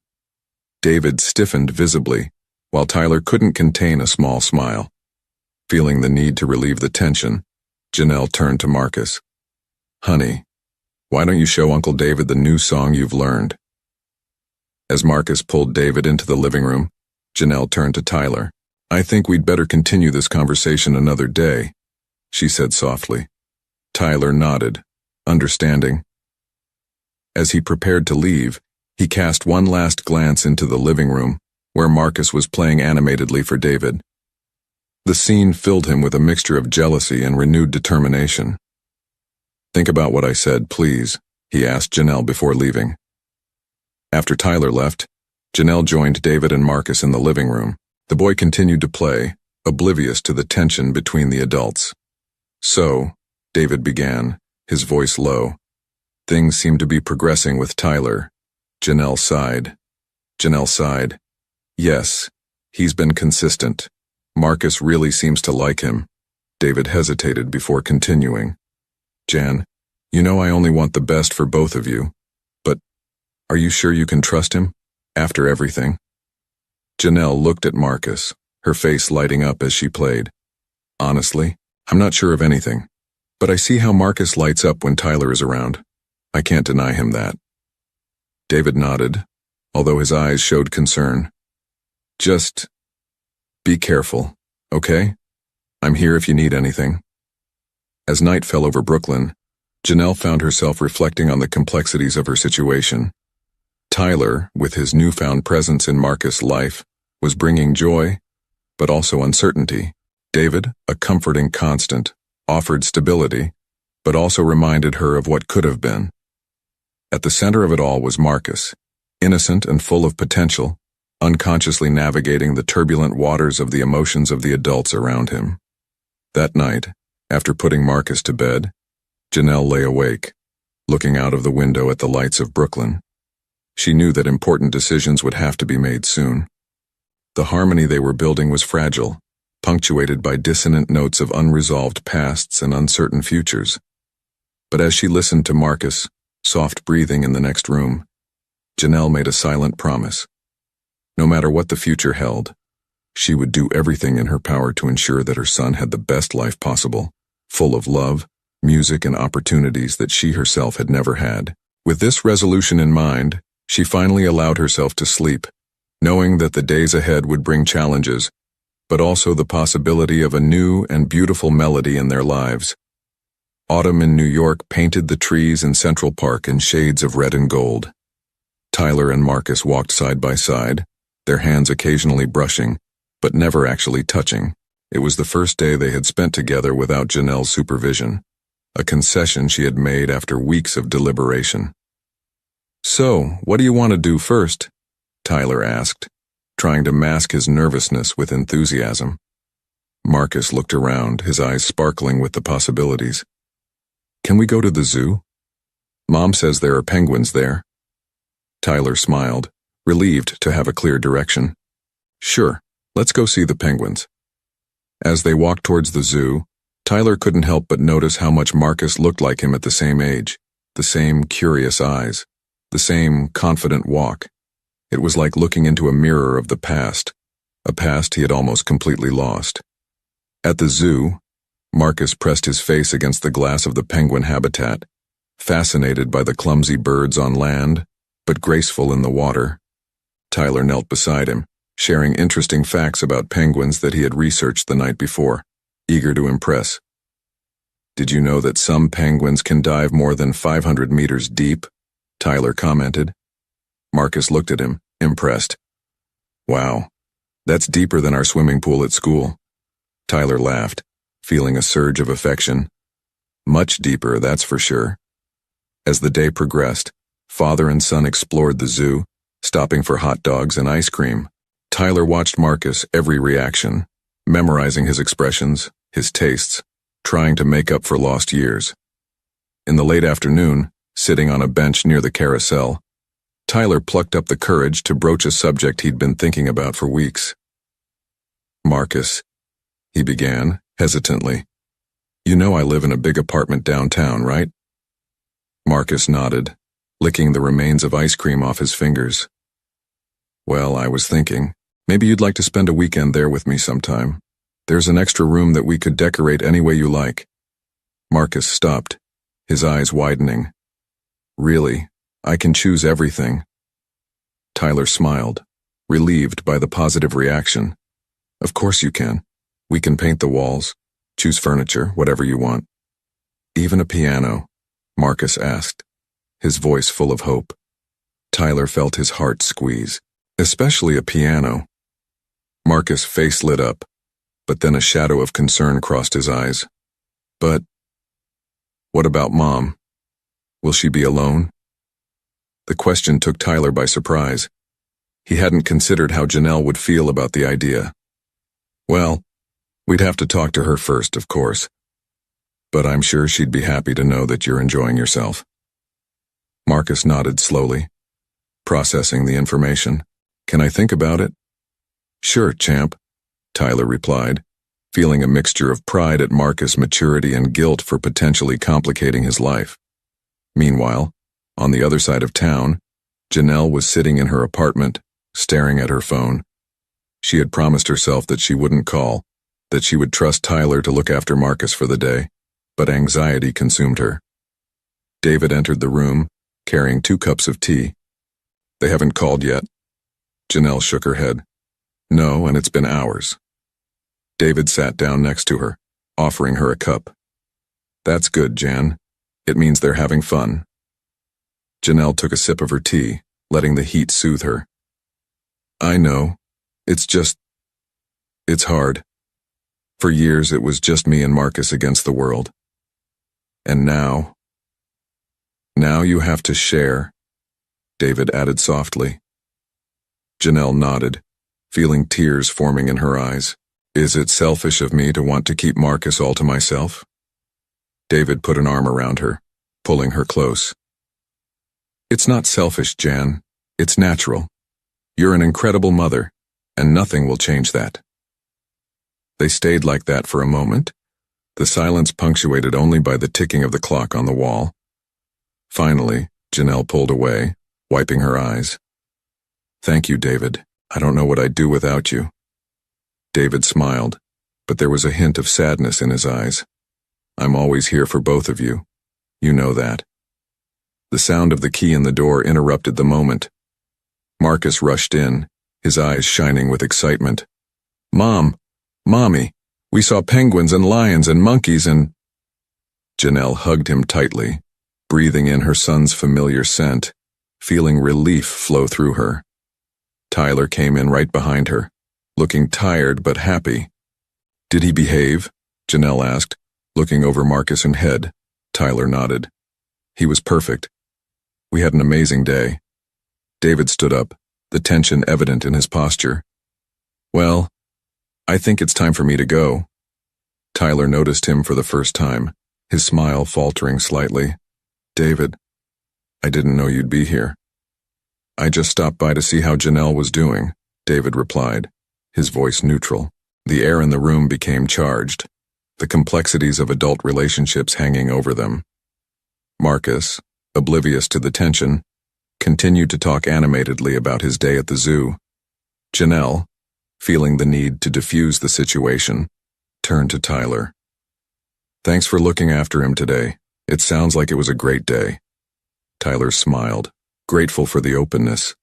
David stiffened visibly, while Tyler couldn't contain a small smile. Feeling the need to relieve the tension, Janelle turned to Marcus. "Honey, why don't you show Uncle David the new song you've learned?" As Marcus pulled David into the living room, Janelle turned to Tyler. "I think we'd better continue this conversation another day," she said softly. Tyler nodded, understanding. As he prepared to leave, he cast one last glance into the living room, where Marcus was playing animatedly for David. The scene filled him with a mixture of jealousy and renewed determination. "Think about what I said, please," he asked Janelle before leaving. After Tyler left, Janelle joined David and Marcus in the living room. The boy continued to play, oblivious to the tension between the adults. "So," David began, his voice low, "things seem to be progressing with Tyler." Janelle sighed. "Yes, he's been consistent. Marcus really seems to like him." David hesitated before continuing. "Jan, you know I only want the best for both of you. But are you sure you can trust him, after everything?" Janelle looked at Marcus, her face lighting up as she played. "Honestly, I'm not sure of anything. But I see how Marcus lights up when Tyler is around. I can't deny him that." David nodded, although his eyes showed concern. "Just be careful, okay? I'm here if you need anything." As night fell over Brooklyn, Janelle found herself reflecting on the complexities of her situation. Tyler, with his newfound presence in Marcus' life, was bringing joy, but also uncertainty. David, a comforting constant, offered stability, but also reminded her of what could have been. At the center of it all was Marcus, innocent and full of potential, unconsciously navigating the turbulent waters of the emotions of the adults around him. That night, after putting Marcus to bed, Janelle lay awake, looking out of the window at the lights of Brooklyn. She knew that important decisions would have to be made soon. The harmony they were building was fragile, punctuated by dissonant notes of unresolved pasts and uncertain futures. But as she listened to Marcus, soft breathing in the next room, Janelle made a silent promise. No matter what the future held, she would do everything in her power to ensure that her son had the best life possible, full of love, music, and opportunities that she herself had never had. With this resolution in mind, she finally allowed herself to sleep, knowing that the days ahead would bring challenges, but also the possibility of a new and beautiful melody in their lives. Autumn in New York painted the trees in Central Park in shades of red and gold. Tyler and Marcus walked side by side, their hands occasionally brushing, but never actually touching. It was the first day they had spent together without Janelle's supervision, a concession she had made after weeks of deliberation. "So, what do you want to do first?" Tyler asked, trying to mask his nervousness with enthusiasm. Marcus looked around, his eyes sparkling with the possibilities. "Can we go to the zoo? Mom says there are penguins there." Tyler smiled, relieved to have a clear direction. "Sure, let's go see the penguins." As they walked towards the zoo, Tyler couldn't help but notice how much Marcus looked like him at the same age, the same curious eyes, the same confident walk. It was like looking into a mirror of the past, a past he had almost completely lost. At the zoo, Marcus pressed his face against the glass of the penguin habitat, fascinated by the clumsy birds on land, but graceful in the water. Tyler knelt beside him, sharing interesting facts about penguins that he had researched the night before, eager to impress. "Did you know that some penguins can dive more than 500 meters deep?" Tyler commented. Marcus looked at him, impressed. "Wow, that's deeper than our swimming pool at school." Tyler laughed, feeling a surge of affection. "Much deeper, that's for sure." As the day progressed, father and son explored the zoo, stopping for hot dogs and ice cream. Tyler watched Marcus' every reaction, memorizing his expressions, his tastes, trying to make up for lost years. In the late afternoon, sitting on a bench near the carousel, Tyler plucked up the courage to broach a subject he'd been thinking about for weeks. "Marcus," he began, hesitantly, "you know I live in a big apartment downtown, right?" Marcus nodded, licking the remains of ice cream off his fingers. "Well, I was thinking, maybe you'd like to spend a weekend there with me sometime. There's an extra room that we could decorate any way you like." Marcus stopped, his eyes widening. "Really, I can choose everything." Tyler smiled, relieved by the positive reaction. "Of course you can. We can paint the walls, choose furniture, whatever you want." "Even a piano?" Marcus asked, his voice full of hope. Tyler felt his heart squeeze. "Especially a piano." Marcus' face lit up, but then a shadow of concern crossed his eyes. "But what about Mom? Will she be alone?" The question took Tyler by surprise. He hadn't considered how Janelle would feel about the idea. "Well, we'd have to talk to her first, of course. But I'm sure she'd be happy to know that you're enjoying yourself." Marcus nodded slowly, processing the information. "Can I think about it?" "Sure, champ," Tyler replied, feeling a mixture of pride at Marcus' maturity and guilt for potentially complicating his life. Meanwhile, on the other side of town, Janelle was sitting in her apartment, staring at her phone. She had promised herself that she wouldn't call, that she would trust Tyler to look after Marcus for the day, but anxiety consumed her. David entered the room, carrying 2 cups of tea. "They haven't called yet?" Janelle shook her head. "No, and it's been hours." David sat down next to her, offering her a cup. "That's good, Jan. It means they're having fun." Janelle took a sip of her tea, letting the heat soothe her. "I know. It's hard. For years it was just me and Marcus against the world. And now you have to share," David added softly. Janelle nodded, feeling tears forming in her eyes. Is it selfish of me to want to keep Marcus all to myself? David put an arm around her, pulling her close. It's not selfish, Jan. It's natural. You're an incredible mother, and nothing will change that. They stayed like that for a moment, the silence punctuated only by the ticking of the clock on the wall. Finally, Janelle pulled away, wiping her eyes. Thank you, David. I don't know what I'd do without you. David smiled, but there was a hint of sadness in his eyes. I'm always here for both of you. You know that. The sound of the key in the door interrupted the moment. Marcus rushed in, his eyes shining with excitement. Mom! Mommy! We saw penguins and lions and monkeys and… Janelle hugged him tightly, breathing in her son's familiar scent, feeling relief flow through her. Tyler came in right behind her, looking tired but happy. Did he behave? Janelle asked, looking over Marcus and Head. Tyler nodded. He was perfect. We had an amazing day. David stood up, the tension evident in his posture. Well, I think it's time for me to go. Tyler noticed him for the first time, his smile faltering slightly. David, I didn't know you'd be here. I just stopped by to see how Janelle was doing, David replied, his voice neutral. The air in the room became charged, the complexities of adult relationships hanging over them. Marcus, oblivious to the tension, continued to talk animatedly about his day at the zoo. Janelle, feeling the need to diffuse the situation, turned to Tyler. Thanks for looking after him today. It sounds like it was a great day. Tyler smiled, grateful for the openness.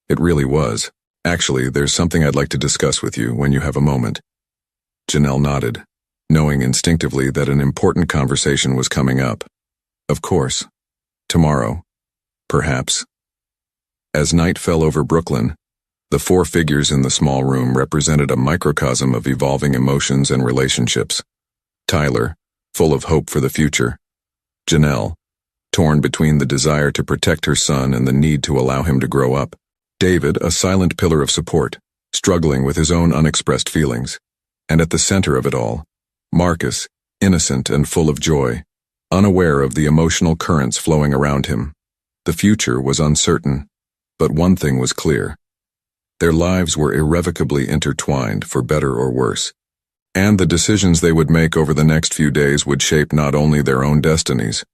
It really was. Actually, there's something I'd like to discuss with you when you have a moment. Janelle nodded, knowing instinctively that an important conversation was coming up. Of course. Tomorrow. Perhaps. As night fell over Brooklyn, the four figures in the small room represented a microcosm of evolving emotions and relationships. Tyler, full of hope for the future. Janelle, torn between the desire to protect her son and the need to allow him to grow up. David, a silent pillar of support, struggling with his own unexpressed feelings. And at the center of it all, Marcus, innocent and full of joy, unaware of the emotional currents flowing around him. The future was uncertain, but one thing was clear. Their lives were irrevocably intertwined, for better or worse, and the decisions they would make over the next few days would shape not only their own destinies,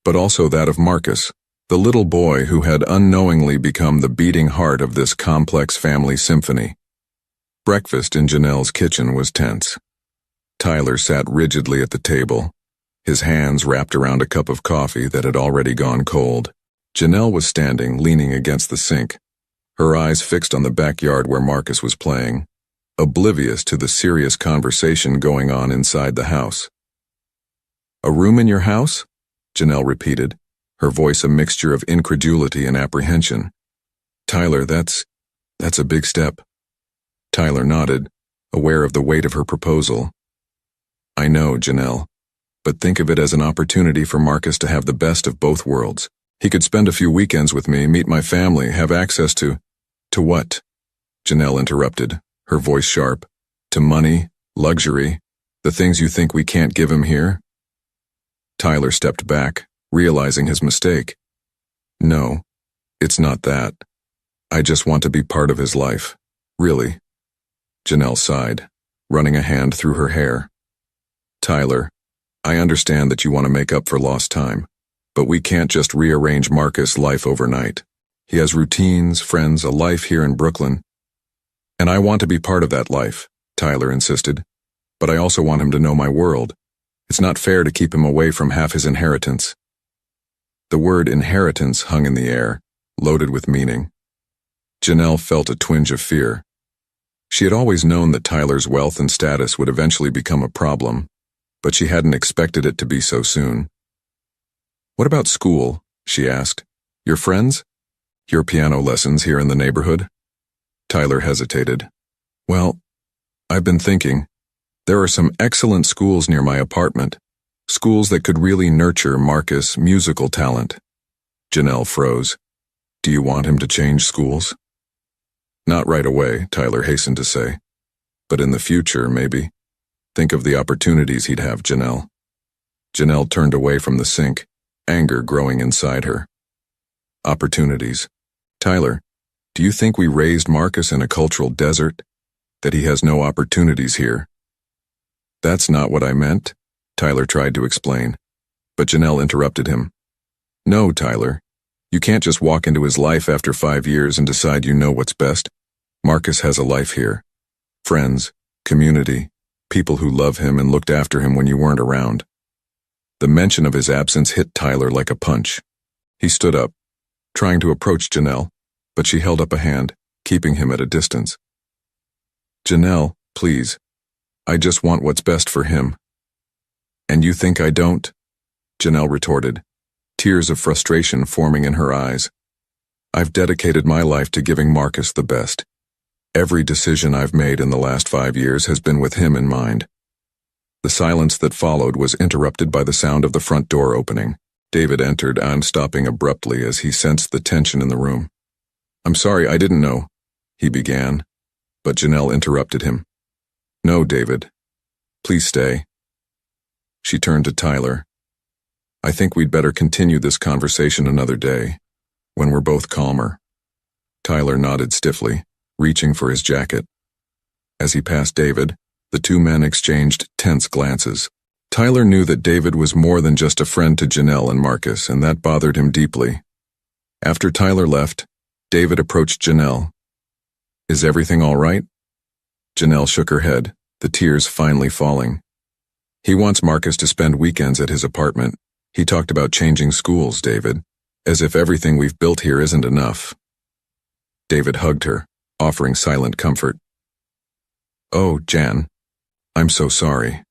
but also that of Marcus, the little boy who had unknowingly become the beating heart of this complex family symphony. Breakfast in Janelle's kitchen was tense. Tyler sat rigidly at the table, his hands wrapped around a cup of coffee that had already gone cold. Janelle was standing, leaning against the sink, her eyes fixed on the backyard where Marcus was playing, oblivious to the serious conversation going on inside the house. A room in your house? Janelle repeated, her voice a mixture of incredulity and apprehension. Tyler, that's a big step. Tyler nodded, aware of the weight of her proposal. I know, Janelle, but think of it as an opportunity for Marcus to have the best of both worlds. He could spend a few weekends with me, meet my family, have access to… To what? Janelle interrupted, her voice sharp. To money, luxury, the things you think we can't give him here? Tyler stepped back, realizing his mistake. No, it's not that. I just want to be part of his life. Really. Janelle sighed, running a hand through her hair. Tyler, I understand that you want to make up for lost time, but we can't just rearrange Marcus' life overnight. He has routines, friends, a life here in Brooklyn. And I want to be part of that life, Tyler insisted, but I also want him to know my world. It's not fair to keep him away from half his inheritance. The word inheritance hung in the air, loaded with meaning. Janelle felt a twinge of fear. She had always known that Tyler's wealth and status would eventually become a problem, but she hadn't expected it to be so soon. What about school? She asked. Your friends? Your piano lessons here in the neighborhood? Tyler hesitated. Well, I've been thinking. There are some excellent schools near my apartment, schools that could really nurture Marcus' musical talent. Janelle froze. Do you want him to change schools? Not right away, Tyler hastened to say. But in the future, maybe. Think of the opportunities he'd have, Janelle. Janelle turned away from the sink, anger growing inside her. Opportunities. Tyler, do you think we raised Marcus in a cultural desert? That he has no opportunities here? That's not what I meant, Tyler tried to explain. But Janelle interrupted him. No, Tyler. You can't just walk into his life after 5 years and decide you know what's best. Marcus has a life here. Friends, community, people who love him and looked after him when you weren't around. The mention of his absence hit Tyler like a punch. He stood up, trying to approach Janelle, but she held up a hand, keeping him at a distance. Janelle, please. I just want what's best for him. And you think I don't? Janelle retorted, tears of frustration forming in her eyes. I've dedicated my life to giving Marcus the best. Every decision I've made in the last 5 years has been with him in mind. The silence that followed was interrupted by the sound of the front door opening. David entered and stopping abruptly as he sensed the tension in the room. I'm sorry, I didn't know, he began, but Janelle interrupted him. No, David. Please stay. She turned to Tyler. I think we'd better continue this conversation another day, when we're both calmer. Tyler nodded stiffly, reaching for his jacket. As he passed David, the two men exchanged tense glances. Tyler knew that David was more than just a friend to Janelle and Marcus, and that bothered him deeply. After Tyler left, David approached Janelle. Is everything all right? Janelle shook her head, the tears finally falling. He wants Marcus to spend weekends at his apartment. He talked about changing schools, David, as if everything we've built here isn't enough. David hugged her, offering silent comfort. Oh, Jan, I'm so sorry.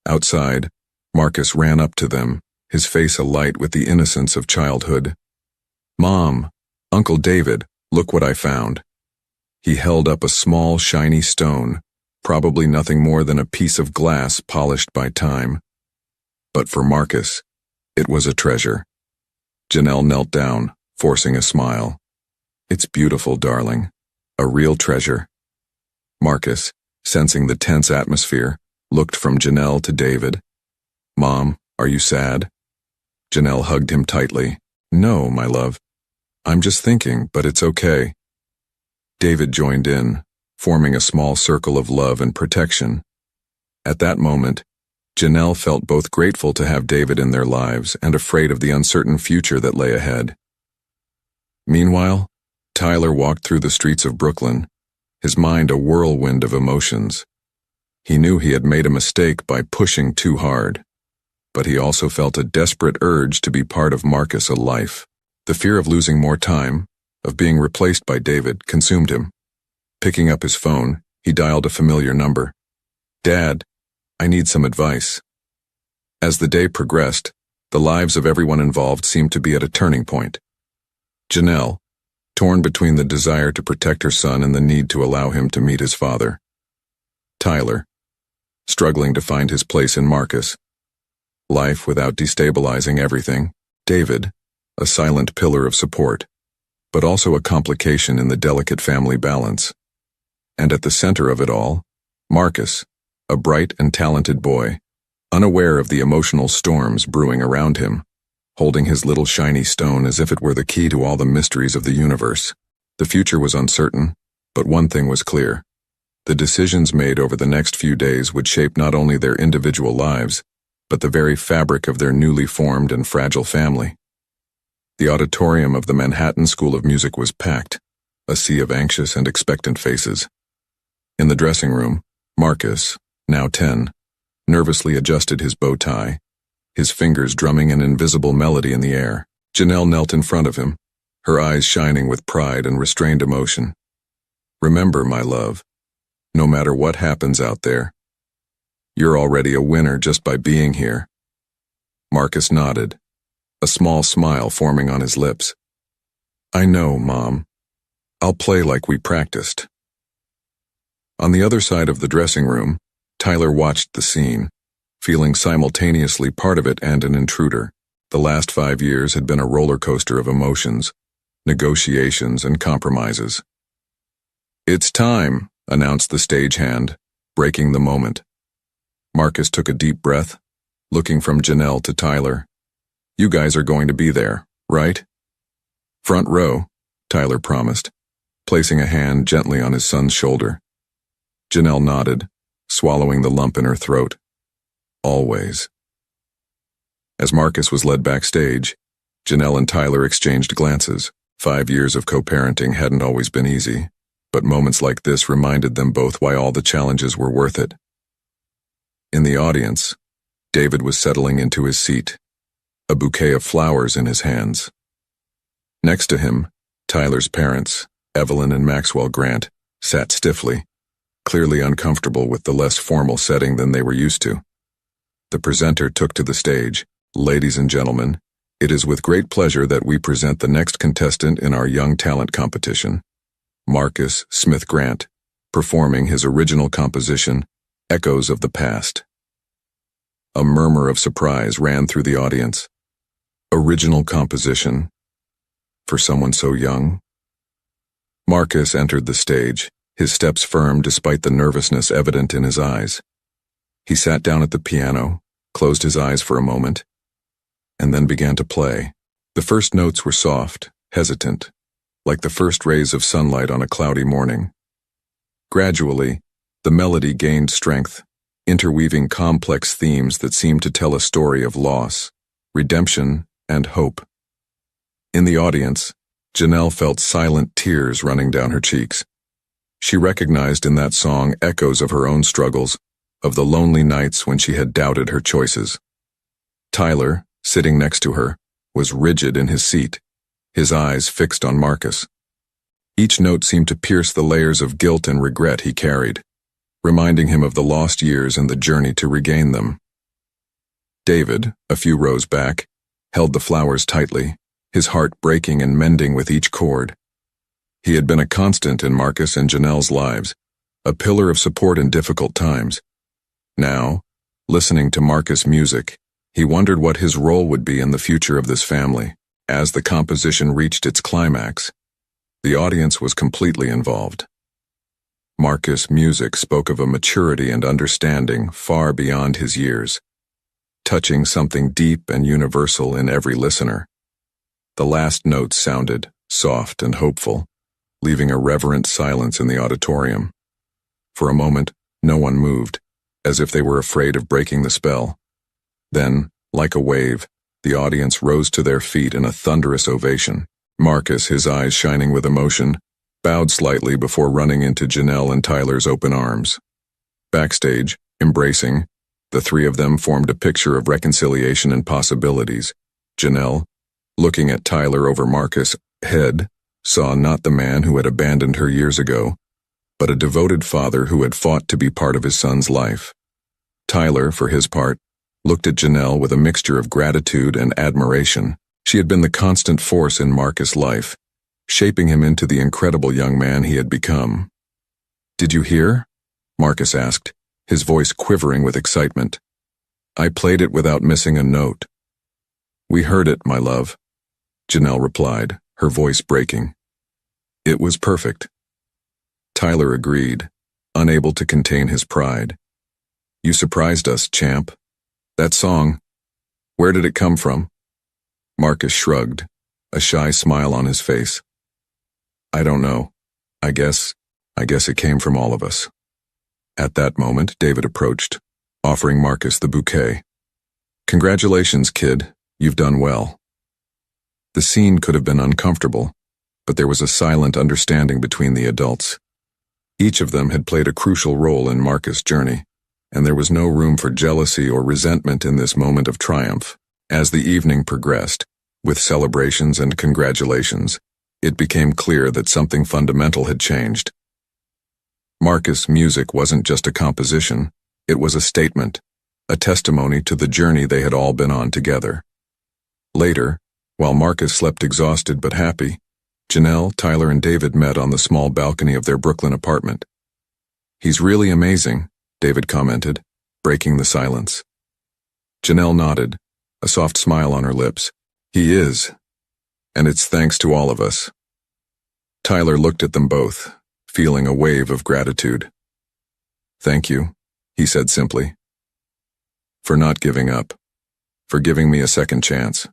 Outside, Marcus ran up to them, his face alight with the innocence of childhood. Mom, Uncle David, look what I found. He held up a small, shiny stone, probably nothing more than a piece of glass polished by time. But for Marcus, it was a treasure. Janelle knelt down, forcing a smile. It's beautiful, darling. A real treasure. Marcus, sensing the tense atmosphere, looked from Janelle to David. Mom, are you sad? Janelle hugged him tightly. No, my love. I'm just thinking, but it's okay. David joined in, forming a small circle of love and protection. At that moment, Janelle felt both grateful to have David in their lives and afraid of the uncertain future that lay ahead. Meanwhile, Tyler walked through the streets of Brooklyn, his mind a whirlwind of emotions. He knew he had made a mistake by pushing too hard, but he also felt a desperate urge to be part of Marcus' life. The fear of losing more time, of being replaced by David, consumed him. Picking up his phone, he dialed a familiar number. Dad, I need some advice. As the day progressed, the lives of everyone involved seemed to be at a turning point. Janelle, torn between the desire to protect her son and the need to allow him to meet his father. Tyler, struggling to find his place in Marcus. Life without destabilizing everything. David, a silent pillar of support, but also a complication in the delicate family balance. And at the center of it all, Marcus, a bright and talented boy, unaware of the emotional storms brewing around him, holding his little shiny stone as if it were the key to all the mysteries of the universe. The future was uncertain, but one thing was clear. The decisions made over the next few days would shape not only their individual lives, but the very fabric of their newly formed and fragile family. The auditorium of the Manhattan School of Music was packed, a sea of anxious and expectant faces. In the dressing room, Marcus, now 10, nervously adjusted his bow tie, his fingers drumming an invisible melody in the air. Janelle knelt in front of him, her eyes shining with pride and restrained emotion. Remember, my love, no matter what happens out there, you're already a winner just by being here. Marcus nodded, a small smile forming on his lips. I know, Mom. I'll play like we practiced. On the other side of the dressing room, Tyler watched the scene, feeling simultaneously part of it and an intruder. The last 5 years had been a roller coaster of emotions, negotiations, and compromises. It's time, announced the stagehand, breaking the moment. Marcus took a deep breath, looking from Janelle to Tyler. "You guys are going to be there, right?" "Front row," Tyler promised, placing a hand gently on his son's shoulder. Janelle nodded, swallowing the lump in her throat. Always. As Marcus was led backstage, Janelle and Tyler exchanged glances. 5 years of co-parenting hadn't always been easy, but moments like this reminded them both why all the challenges were worth it. In the audience, David was settling into his seat, a bouquet of flowers in his hands. Next to him, Tyler's parents, Evelyn and Maxwell Grant, sat stiffly, clearly uncomfortable with the less formal setting than they were used to. The presenter took to the stage. "Ladies and gentlemen, it is with great pleasure that we present the next contestant in our Young Talent competition, Marcus Smith Grant, performing his original composition, Echoes of the Past." A murmur of surprise ran through the audience. Original composition? For someone so young? Marcus entered the stage, his steps firm despite the nervousness evident in his eyes. He sat down at the piano, closed his eyes for a moment, and then began to play. The first notes were soft, hesitant, like the first rays of sunlight on a cloudy morning. Gradually, the melody gained strength, interweaving complex themes that seemed to tell a story of loss, redemption, and hope. In the audience, Janelle felt silent tears running down her cheeks. She recognized in that song echoes of her own struggles, of the lonely nights when she had doubted her choices. Tyler, sitting next to her, was rigid in his seat, his eyes fixed on Marcus. Each note seemed to pierce the layers of guilt and regret he carried, reminding him of the lost years and the journey to regain them. David, a few rows back, held the flowers tightly, his heart breaking and mending with each chord. He had been a constant in Marcus and Janelle's lives, a pillar of support in difficult times. Now, listening to Marcus' music, he wondered what his role would be in the future of this family. As the composition reached its climax, the audience was completely involved. Marcus' music spoke of a maturity and understanding far beyond his years, touching something deep and universal in every listener. The last notes sounded soft and hopeful, leaving a reverent silence in the auditorium. For a moment, no one moved, as if they were afraid of breaking the spell. Then, like a wave, the audience rose to their feet in a thunderous ovation. Marcus, his eyes shining with emotion, bowed slightly before running into Janelle and Tyler's open arms. Backstage, embracing, the three of them formed a picture of reconciliation and possibilities. Janelle, looking at Tyler over Marcus' head, saw not the man who had abandoned her years ago, but a devoted father who had fought to be part of his son's life. Tyler, for his part, looked at Janelle with a mixture of gratitude and admiration. She had been the constant force in Marcus' life, shaping him into the incredible young man he had become. "Did you hear?" Marcus asked, his voice quivering with excitement. "I played it without missing a note." "We heard it, my love," Janelle replied, her voice breaking. "It was perfect." Tyler agreed, unable to contain his pride. "You surprised us, champ. That song, where did it come from?" Marcus shrugged, a shy smile on his face. "I don't know. I guess it came from all of us." At that moment, David approached, offering Marcus the bouquet. "Congratulations, kid. You've done well." The scene could have been uncomfortable, but there was a silent understanding between the adults. Each of them had played a crucial role in Marcus' journey, and there was no room for jealousy or resentment in this moment of triumph. As the evening progressed, with celebrations and congratulations, it became clear that something fundamental had changed. Marcus' music wasn't just a composition, it was a statement, a testimony to the journey they had all been on together. Later, while Marcus slept exhausted but happy, Janelle, Tyler, and David met on the small balcony of their Brooklyn apartment. "He's really amazing," David commented, breaking the silence. Janelle nodded, a soft smile on her lips. "He is, and it's thanks to all of us." Tyler looked at them both, feeling a wave of gratitude. "Thank you," he said simply. "For not giving up. For giving me a second chance."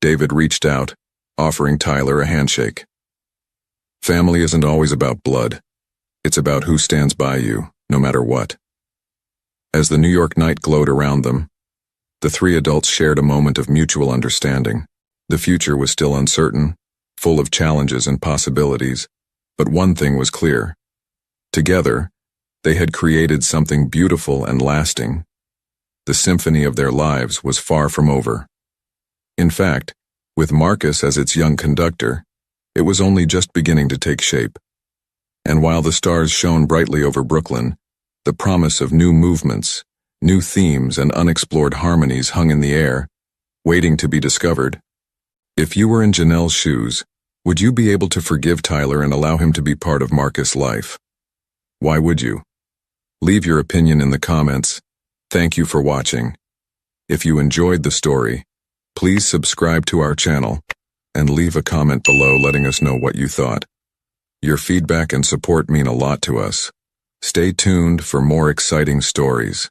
David reached out, offering Tyler a handshake. Family isn't always about blood. It's about who stands by you, no matter what. As the New York night glowed around them, the three adults shared a moment of mutual understanding. The future was still uncertain, full of challenges and possibilities, but one thing was clear. Together, they had created something beautiful and lasting. The symphony of their lives was far from over. In fact, with Marcus as its young conductor, it was only just beginning to take shape. And while the stars shone brightly over Brooklyn, the promise of new movements, new themes, and unexplored harmonies hung in the air, waiting to be discovered. If you were in Janelle's shoes, would you be able to forgive Tyler and allow him to be part of Marcus' life? Why would you? Leave your opinion in the comments. Thank you for watching. If you enjoyed the story, please subscribe to our channel and leave a comment below letting us know what you thought. Your feedback and support mean a lot to us. Stay tuned for more exciting stories.